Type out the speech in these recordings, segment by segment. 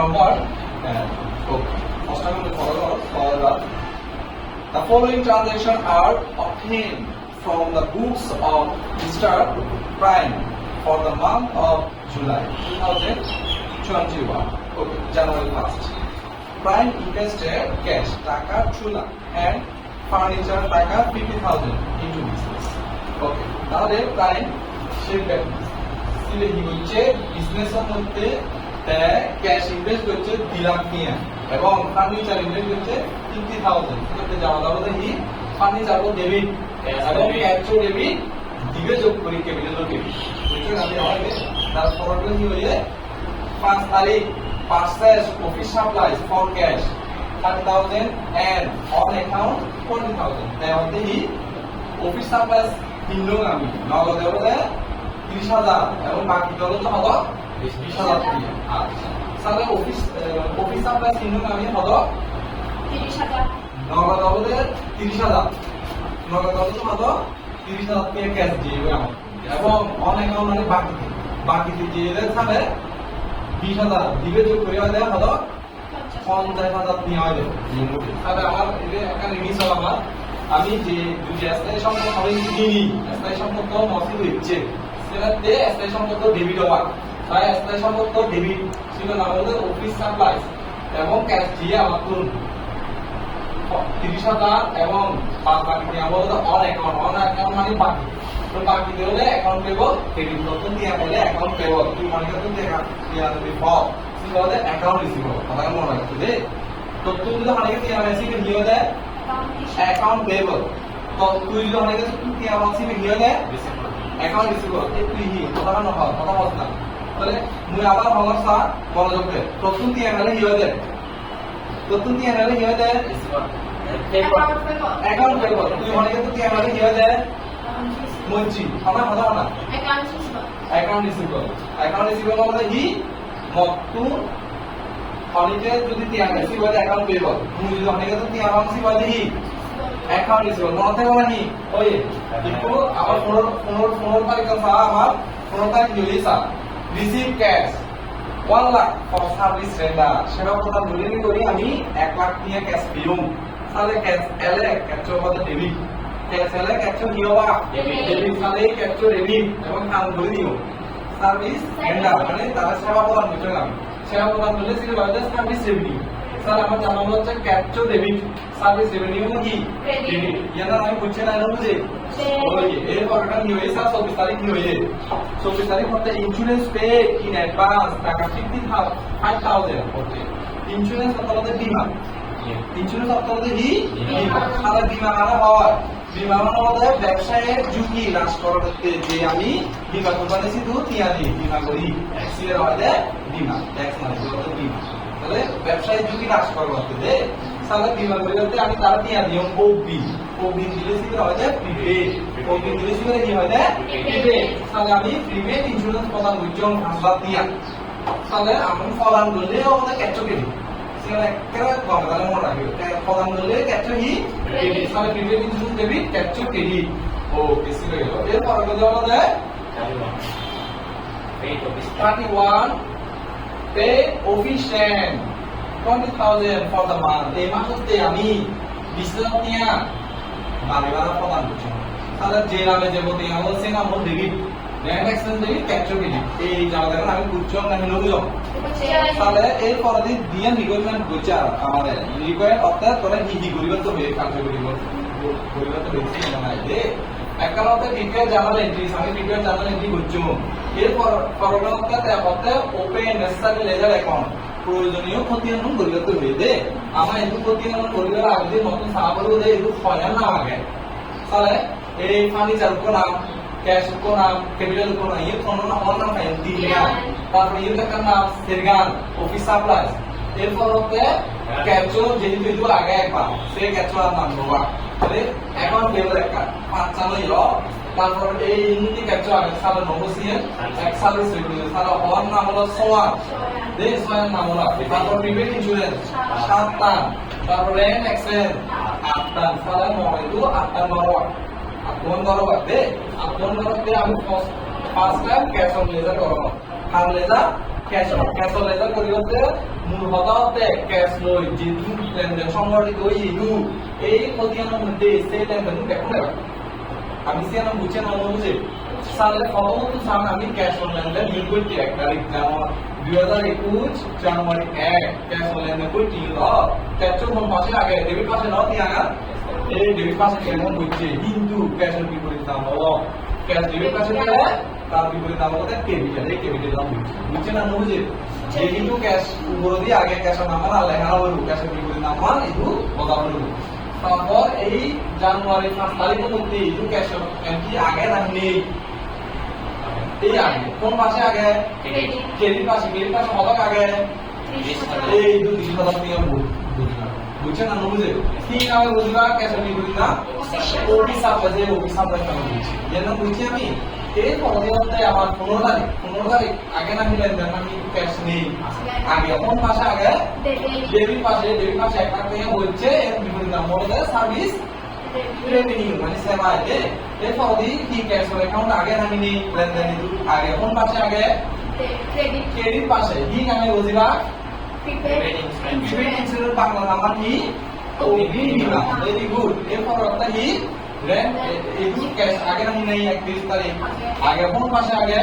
number first time we follow up. The following transactions are obtained from the books of Mr. Prime for the month of July 2021. Okay, January 1st. Prime invested cash taka 2 lakh and furniture taka 50,000 into business. Okay, তাহলে Prime share সিলে কি হচ্ছে বিজনেসের মধ্যে cash invest করছে 2 লাখ নিয়ে এবং furniture invest করছে 50,000 সেটাতে যাওয়া যাবে হি ফার্নিচার ও ডেবিট এবং ক্যাশ ও ডেবিট দিবে যোগ করি ক্যাপিটাল ও ডেবিট বুঝছেন আমি আমাকে তার ফরওয়ার্ড কি হইছে 5 তারিখ purchase office supplies for cash 30,000 and on account 40,000 তাই হতে হি অফিস সাপ্লাইজ কিনলো আমি নগদে হলে 30,000 এবং বাকি হলো তো হলো 20,000 দিয়ে আচ্ছা তাহলে অফিস সাপ্লাইজ কিনলো আমি হলো 30,000 নগদ হলে 30,000 নগদ হলো তো হলো 30,000 কে ক্যাশ দিয়ে আমি এবং অন অ্যাকাউন্ট মানে বাকি দিয়ে তাহলে 20,000 দিবে যোগ করে দেওয়া হলো 50,000 নিয়ে হয় তাহলে আমার একটা রিমিস হলো আমার আমি যে দুই স্থায়ী সম্পর্ক আমি কিনি স্থায়ী সম্পর্ক মসি হচ্ছে সেটাতে স্থায়ী সম্পর্ক ডেবিট হওয়ার তাই স্থায়ী সম্পর্ক ডেবিট ছিল না বলতে অফিস সাপ্লাইজ এবং ক্যাশ দিয়ে আমার কোন 30,000 এবং বাকি দিয়ে বলতে অন অ্যাকাউন্ট মানে বাকি তো বাকি দিলে অ্যাকাউন্ট পেবল ক্রেডিট করতে দিয়ে বলে অ্যাকাউন্ট পেবল কি মানে কত টাকা দিয়া দিবি ফল সেটা অ্যাকাউন্ট রিসিভেবল কথা মনে রাখতে দে তো তুমি যদি অনেকে দিয়ে মেসি কে দিয়ে দেয় অ্যাকাউন্ট পেবল তো তুই যদি অনেকে কি আমাসি কে দিয়ে দেয় অ্যাকাউন্ট রিসিভেবল এই তুই হি কথা না হয় কথা বল না তাহলে মুই আবার সমস্যা মনোযোগ দে তো তুমি দিয়ে গেলে হিও দে তো তুমি দিয়ে গেলে হিও দে অ্যাকাউন্ট পেবল তুই অনেকে তো দিয়ে গেলে হিও দে মঞ্জি আমরা কথা না অ্যাকাউন্ট রিসিভেবল মানে হি মত্তু অনেকে যদি তিয়ান আছে বলে অ্যাকাউন্ট পেবল মুই যদি অনেকে তো তিয়ান আছে বলে হি অ্যাকাউন্ট রিসিভেবল মনে থাকে মানে ওই কিন্তু আমার 15 তারিখ আমার 15 তারিখ Lisa receive cash 1 lakh for service render সেটা কথা বলি করি আমি 1 লাখ নিয়ে ক্যাশ দিউম তাহলে ক্যাশ এলে ক্যাপচার করতে ডেবিট ক্যাশ এলে ক্যাপচার কি হবা ডেবিট তাহলে ক্যাপচার ডেবিট এবং কাম করে দিও সার্ভিস রেন্ডার মানে তারা সেবা প্রদান করতে আমি সেবা প্রদান করলে সেটা বলে সার্ভিস রেভিনিউ তাহলে আমার জানা হচ্ছে ক্যাপচার ডেবিট সার্ভিস রেভিনিউ কি ক্রেডিট ইয়ানা আমি বুঝছে না বুঝে ওই এর পরটা কি হইছে 24 তারিখ কি হইছে 24 তারিখ হতে ইন্স্যুরেন্স পে ইন অ্যাডভান্স টাকা 50,000 ওকে ইন্স্যুরেন্স অর্থাৎ বীমা ইন্স্যুরেন্স অর্থাৎ কি বীমা সারা বীমা করা হয় বীমা মানে ব্যবসায়ের ঝুঁকি হ্রাস করতে যে আমি বীমা কোম্পানি শুধু তিয়াদি বীমা করি অ্যাক্সিডেন্ট হলে বীমা ট্যাক্স মানে বীমা তাহলে ব্যবসায়িক ঝুঁকি হ্রাস করতে দে তাহলে বীমা করতে আমি তার তিয়া দিও ওবি দিলে কি হয় যে প্রিপেড ওবি দিলে কি হয় যে প্রিপেড তাহলে আমি প্রিপেড ইন্স্যুরেন্স প্রদান করছি 5,000 দিয়া তাহলে আমি প্রদান করলে ওটা ক্যাপচার করি সেটা একটা কম তাহলে মনে রাখবে প্রদান করলে ক্যাপচার হি ক্রেডিট তাহলে prepaid insurance debit capture credit okay সিলে গেল এরপর কত হলো যে 31 pay office rent 20,000 for the month এই মাসে আমি 20,000 নিয়া বাড়ি ভাড়া প্রদান করছি তাহলে যে নামে যে বলতে আমার সে নাম debit rent expense debit capture debit এই জায়গা দেখেন আমি বুঝছো না হিলো বুঝো তাহলে এই পরদিন দিয়ে রিকোয়ারমেন্ট বুঝছে আমাদের রিকোয়ার অর্থাৎ তোরা হিহি করিবার তো বে কার্যকরী করিবার তো বেশি না দে একটা মতে ডিটেইল জার্নাল এন্ট্রি আমি ডিটেইল জার্নাল এন্ট্রি বুঝছো এরপর পরবর্তীতে অর্থাৎ ওপেন নেসেসারি লেজার অ্যাকাউন্ট প্রয়োজনীয় ক্ষতিয়ানুন করিতে হইবে আমরা এত ক্ষতিয়ানুন করিবার আগে নতুন সাহাবলো দে এত হয় না আগে তাহলে এই ফার্নিচার কো নাম ক্যাশ কো নাম ক্যাপিটাল কো নাম এই কোন নাম অন্য নাম ফাইল দিয়া তারপর এই একটা নাম সেরগান অফিস সাপ্লাইজ এরপর হতে ক্যাপচার যেহেতু এগুলো আগে একবার সে ক্যাপচার নাম দেওয়া তাহলে এখন পেবল একটা 5 চালই ল তারপর এই ইউনিটি ক্যাপচার আগে সালে নবসিয়ান এক সালে রেভিনিউ তাহলে ওয়ান নাম হলো সোয়ান দে সোয়ান নাম হলো তারপর প্রিপেড ইন্স্যুরেন্স 7 টান তারপর রেন্ট এক্সপেন্স 8 টান তাহলে মইদু 8 টান বড় আপন বড় দে আপন বড়তে আমি first time cash on ledger করব হার লেজার ক্যাশ অন লেজার করিতে মূল হতাহতে ক্যাশ লই যেহেতু লেনদেন সংগঠিত হইলু এই ক্ষতিয়ানোর মধ্যে সেই লেনদেন দেখুন আমি সিয়ানো বুঝছেন অনুযায়ী সালে প্রথমত সামনে আমি ক্যাশ অন লেনদেন নিয়ে করতে 1 তারিখ জানুয়ারি 2021 জানুয়ারি 1 ক্যাশ অন লেনদেন করতে ক্যাশ অন পাশে আগে ডেবিট পাশে নাও দিয়া এই ডেবিট পাশে কেমন বুঝছে কিন্তু ক্যাশ অন বিপরীত নাম হলো ক্যাশ ডেবিট পাশে দিলে তার বিপরীত নাম হলো ক্রেডিট এই ক্রেডিট নাম বুঝছেন না বুঝে যে কিন্তু ক্যাশ উপর দিয়ে আগে ক্যাশ অন নাম না লেখা হলো ক্যাশ অন বিপরীত নাম মান ಇದು বদলানো তারপর এই জানুয়ারি 5 তারিখের মধ্যে এই ক্যাশ অন এন্ট্রি আগে না নেই এই আগে কোন পাশে আগে ক্রেডিট পাশে কত আগে এই 30,000 নিয়ে বুঝছেন না বুঝে ঠিক আমি বুঝবা ক্যাশ অন বিপরীত না ওটি সাপ্লাই কেন বুঝছি যেন বুঝছি আমি এই পরবর্তীতে আমার 15 তারিখ আগে না মিলেন দেন আমি ক্যাশ নেই আগে কোন পাশে আগে ডেবিট পাশে এক লাখ টাকা বলছে এর বিপরীত নাম হলো সার্ভিস রেভিনিউ মানে সেবা আছে এই পরবর্তী কি ক্যাশ অ্যাকাউন্ট আগে না নেই লেনদেন আগে কোন পাশে আগে ক্রেডিট পাশে ঠিক আমি বুঝিবা প্রিপেড ইন্স্যুরেন্স বাংলা নাম কি ওবি বিমা ভেরি গুড এরপর একটা কি রেন্ট এই ক্যাশ আগে না নেই 31 তারিখ আগে কোন পাশে আগে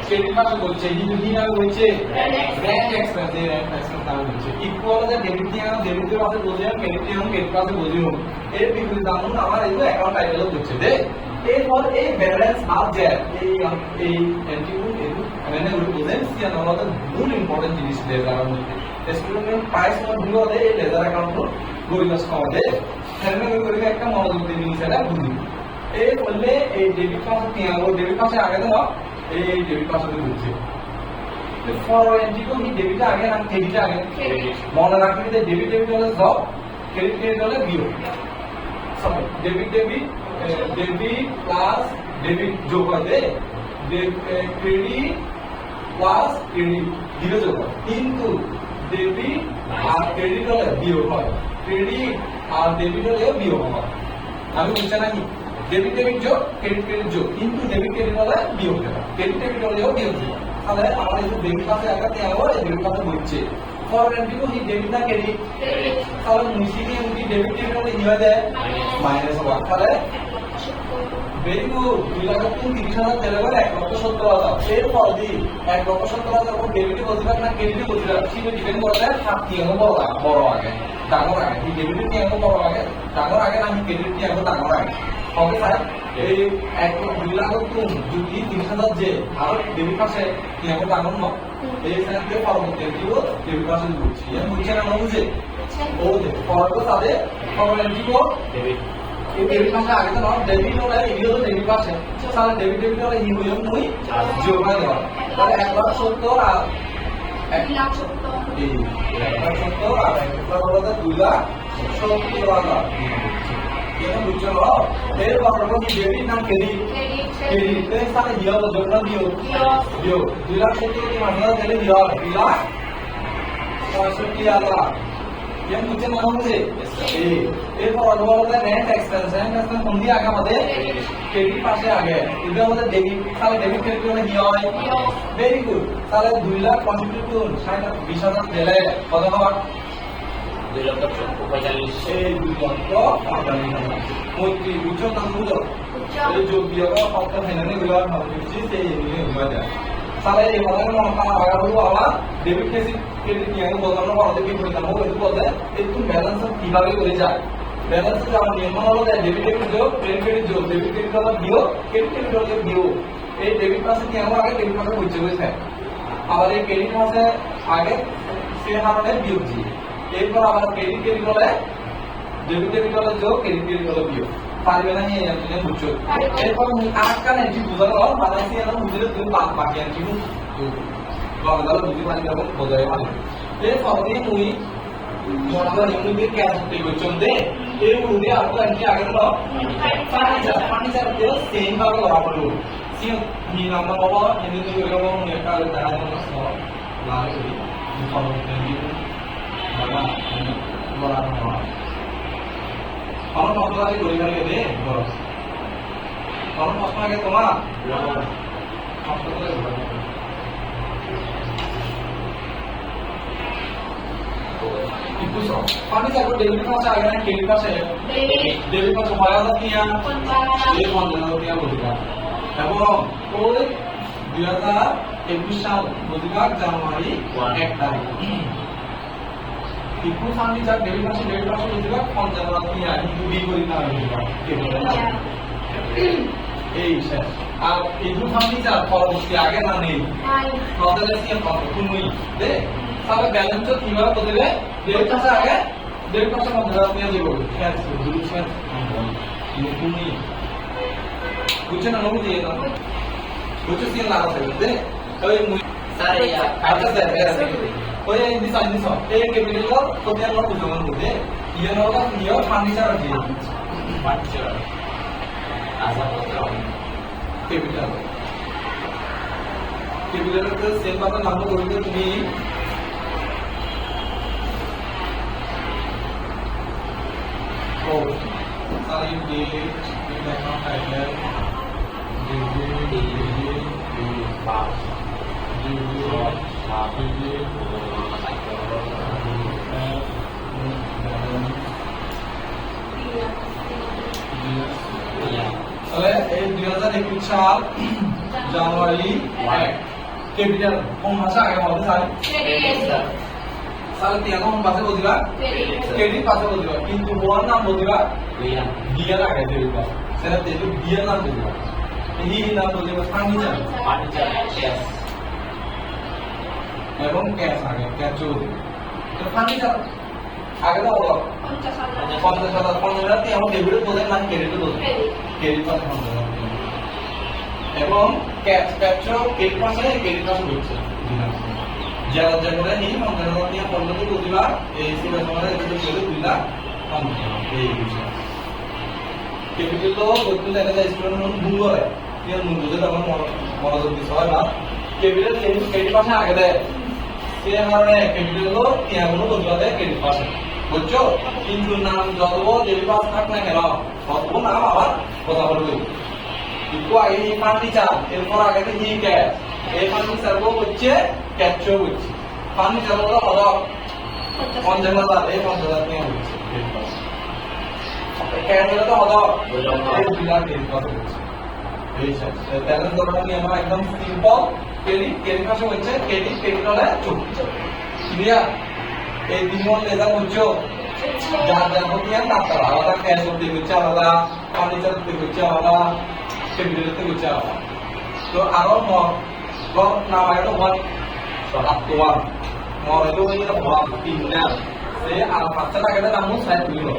ক্রেডিট পাশে বলছে কিন্তু কি নামে বলছে রেন্ট এক্সপেন্স নামে বলছে ইকুয়াল যে ডেবিট এর পাশে বলিও ক্রেডিট পাশে বলিও এর বিপরীত নাম আমার এই অ্যাকাউন্ট টাইটেল বলছে দে এরপর এই ব্যালেন্স আর যে এই এন্ট্রি মানে বুঝেন কি আমাদের মূল ইম্পর্টেন্ট জিনিস দেয় তার মধ্যে স্টুডেন্ট প্রাইস মধ্যে হলে এই লেজার অ্যাকাউন্ট গরিবাস কমাতে সেখানে করে একটা মনোযোগ দিয়ে জিনিসটা বুঝি এই বললে এই ডেবিট পাশে কি আলো ডেবিট পাশে আগে দাও এই ডেবিট পাশে বুঝছে তো ফরওয়ার্ড এন্ট্রি কো এই ডেবিট আগে না ক্রেডিট আগে মনে রাখবেন যে ডেবিট হলে জব ক্রেডিট হলে বিও সরি ডেবিট প্লাস ডেবিট যোগ করে ক্রেডিট প্লাস ক্রেডিট দিলে যোগ হয় কিন্তু ডেবিট আর ক্রেডিট হলে বিয়োগ হয় ক্রেডিট আর ডেবিট হলে বিয়োগ হয় আমি বুঝছি নাকি ডেবিট যোগ ক্রেডিট যোগ কিন্তু ডেবিট হলে বিয়োগ হয় ক্রেডিট হলেও বিয়োগ হয় তাহলে আমার এই ডেবিট পাশে আগাতে আমার এই ডেবিট পাশে বুঝছে ফরওয়ার্ড এন্ট্রি কো এই ডেবিট না ক্রেডিট তাহলে মুশিকি উনি ডেবিট হলে কি হয় যায় মাইনাস হবে তাহলে ভেরি গুড 2,30,000 তেলে বলে 1,70,000 এরপর দি 1,70,000 উপর ডেবিটে বসবে না ক্রেডিটে বসবে সেটা ডিপেন্ড করবে কি হবে বড় আগে ডাঙর আগে এই ডেবিটে কি হবে বড় আগে ডাঙর আগে না ক্রেডিট কি হবে ডাঙর আগে ওকে স্যার এই 2,00,000 যদি 30,000 যে আর ডেবিট পাশে কি হবে ডাঙর না এই সাথে পরবর্তী দিব ডেবিট পাশে বুঝছি আমি বুঝছি না বুঝে ও যে পরবর্তী সাথে ফরওয়ার্ড দিব ডেবিট এই ডেবিট পাশে আগে তো ডেবিট হলে এগুলো তো ডেবিট পাশে তাহলে ডেবিট হলে ই হইল নই যোগ হয় দেওয়া তাহলে 1,70,000 আর 1,70,000 এই 1,70,000 আর 2,70,000 ये बुझो फिर बापरो की डेबिट ना क्रेडिट ते सारे दिया तो जोड़ना दियो 2,70,000 की मात्रा चले दिया 2,65,000 ये मुझे मालूम है ये पर अनुभव होता है नेट एक्सपेंस है इसमें कौन दिया आगे मध्य क्रेडिट पासे आगे इधर मध्य डेबिट साले डेबिट क्रेडिट में दिया है वेरी गुड साले 2,65,000 शायद 20,000 दिले पता 2,45,000 এই 2,45,000 মৈত্রী বুঝো না বুঝো এই যোগ বিয়োগ কত হেনে গুলো ভাবছি সেই এমনি হয়ে যায় তাহলে এই মনে মনে আগা বলবো আবার ডেবিট ক্রেডিট নিয়ে বললাম বড়দের কি করে জানো একটু বলতে একটু ব্যালেন্স কিভাবে করে যায় ব্যালেন্স যাওয়ার নিয়ম হলো ডেবিট যোগ ক্রেডিট যোগ ডেবিট ক্রেডিট হলো বিয়োগ ক্রেডিট হলো বিয়োগ এই ডেবিট পাশে কি আমরা আগে ডেবিট পাশে বুঝতে হয়েছে আবার এই ক্রেডিট পাশে আগে সে হারে বিয়োগ জি এরপর আবার ক্রেডিট হলে ডেবিট হলে যোগ ক্রেডিট হলে বিয়োগ পারবে না এই আপনি বুঝছো এরপর আটকা এন্ট্রি বুঝানো বানাইছি এরকম বুঝলে তুমি বাকি এন্ট্রি তো বাংলা বুঝি পারি যখন বোঝায় মানে এরপর দিয়ে মুই মনে এমনি ক্যাশ পে করছেন দে এই উনি আটকা এন্ট্রি আগে তো ফার্নিচার তে সেম ভাবে করা পড়লো সিও নি নাম্বার বাবা এমনি তো করে বাবা মনে একটা দেখা যাবে না লাগে করি ইনফরমেশন বাবা বলা না আমার কতবারই করি না রে বড় আমার প্রশ্ন আগে তোমার Itu so. Furniture ko debit passe आ गया ना credit passe debit passe হয় হাজার টিয়া এই 50,000 টিয়া বলিবা এবং ওই 2021 সাল বলিবা জানুয়ারি 1 তারিখ ইকু ফার্নিচার debit passe বলিবা 50,000 টিয়া কিন্তু বি করি না বলিবা এই শেষ আর ইকু ফার্নিচার পরবর্তী আগে না নেই তাহলে কি হবে তুমি দে তাহলে ব্যালেন্স তো কিভাবে বদলে debit passe আগে debit passe মধ্যে আপনি দিব ক্যাশ বুঝছেন তুমি বুঝছেন না নবু দিয়ে না বুঝছেন কি লাগা থাকে দে ওই স্যার এই আচ্ছা স্যার ওই দিস এই ক্যাপিটাল তো দিয়ে আমরা বুঝলাম বুঝে ইয়ে নটা নিও ফার্নিচার দিয়ে ফার্নিচার আসবাবপত্র ক্যাপিটাল তো সেম পাতা নাম করবে তুমি सारी डेट अकाउंट टाइटल এই 2021 সাল জানুয়ারি 1 ক্যাপিটাল কোন ভাষা আগে বলতে চাই সাল তিয়ানো ভাষা বলদিবা ক্রেডিট ভাষা বলদিবা কিন্তু ওয়ান নাম বলদিবা বিয়ার আগে দিবা সেটা তেলু বিয়ার নাম বলদিবা এই নাম বলদিবা ফার্নিচার ক্যাশ এবং ক্যাশ আগে ক্যাশ চলবে তো ফার্নিচার আগে দাও 50,000 15,000 তে আমরা ডেবিট বলে না ক্রেডিট বলে ক্রেডিট পাশে 15,000 এবং ক্যাশ ক্রেডিট পাশে হচ্ছে যারা যারা এই 15,000 টিয়া 15 তে বলদিবা এই সিবা সমাজে একটু চলে দিলা 15,000 এই বিষয় ক্যাপিটাল তো বলতে দেখা যায় স্টুডেন্ট মূল্য হয় কি মূল্য যেটা আমার মনোযোগ দিতে হয় না ক্যাপিটাল ক্রেডিট পাশে আগে দেয় সে কারণে ক্যাপিটাল তো টিয়াগুলো বলদিবা দেয় ক্রেডিট পাশে বুঝছো কিন্তু নাম যত ডেবিট পাস থাক না কেন তত নাম আবার কথা বলবে একটু আগে এই ফার্নিচার এরপর আগে থেকে এই ক্যাশ এই ফার্নিচার গো হচ্ছে ক্যাপচার হচ্ছে ফার্নিচার হলো হলো 50,000 এই 50,000 নিয়ে হচ্ছে ক্যাশ হলো তো হলো এই বিলার ডেবিট পাস হচ্ছে এই স্যার ব্যালেন্স ধরনের নিয়ম একদম সিম্পল ক্রেডিট পাস হচ্ছে ক্রেডিট হলে চুক্তি ক্লিয়ার এই দিনমন লেজার বুঝছো যার যার প্রতি একটা আলাদা ক্যাশ করতে হচ্ছে আলাদা ফার্নিচার করতে হচ্ছে আলাদা ক্যাপিটাল করতে হচ্ছে আলাদা তো আরো নাম itu buat satuan mau itu ini buat pindah saya alfakta kita namun saya dulu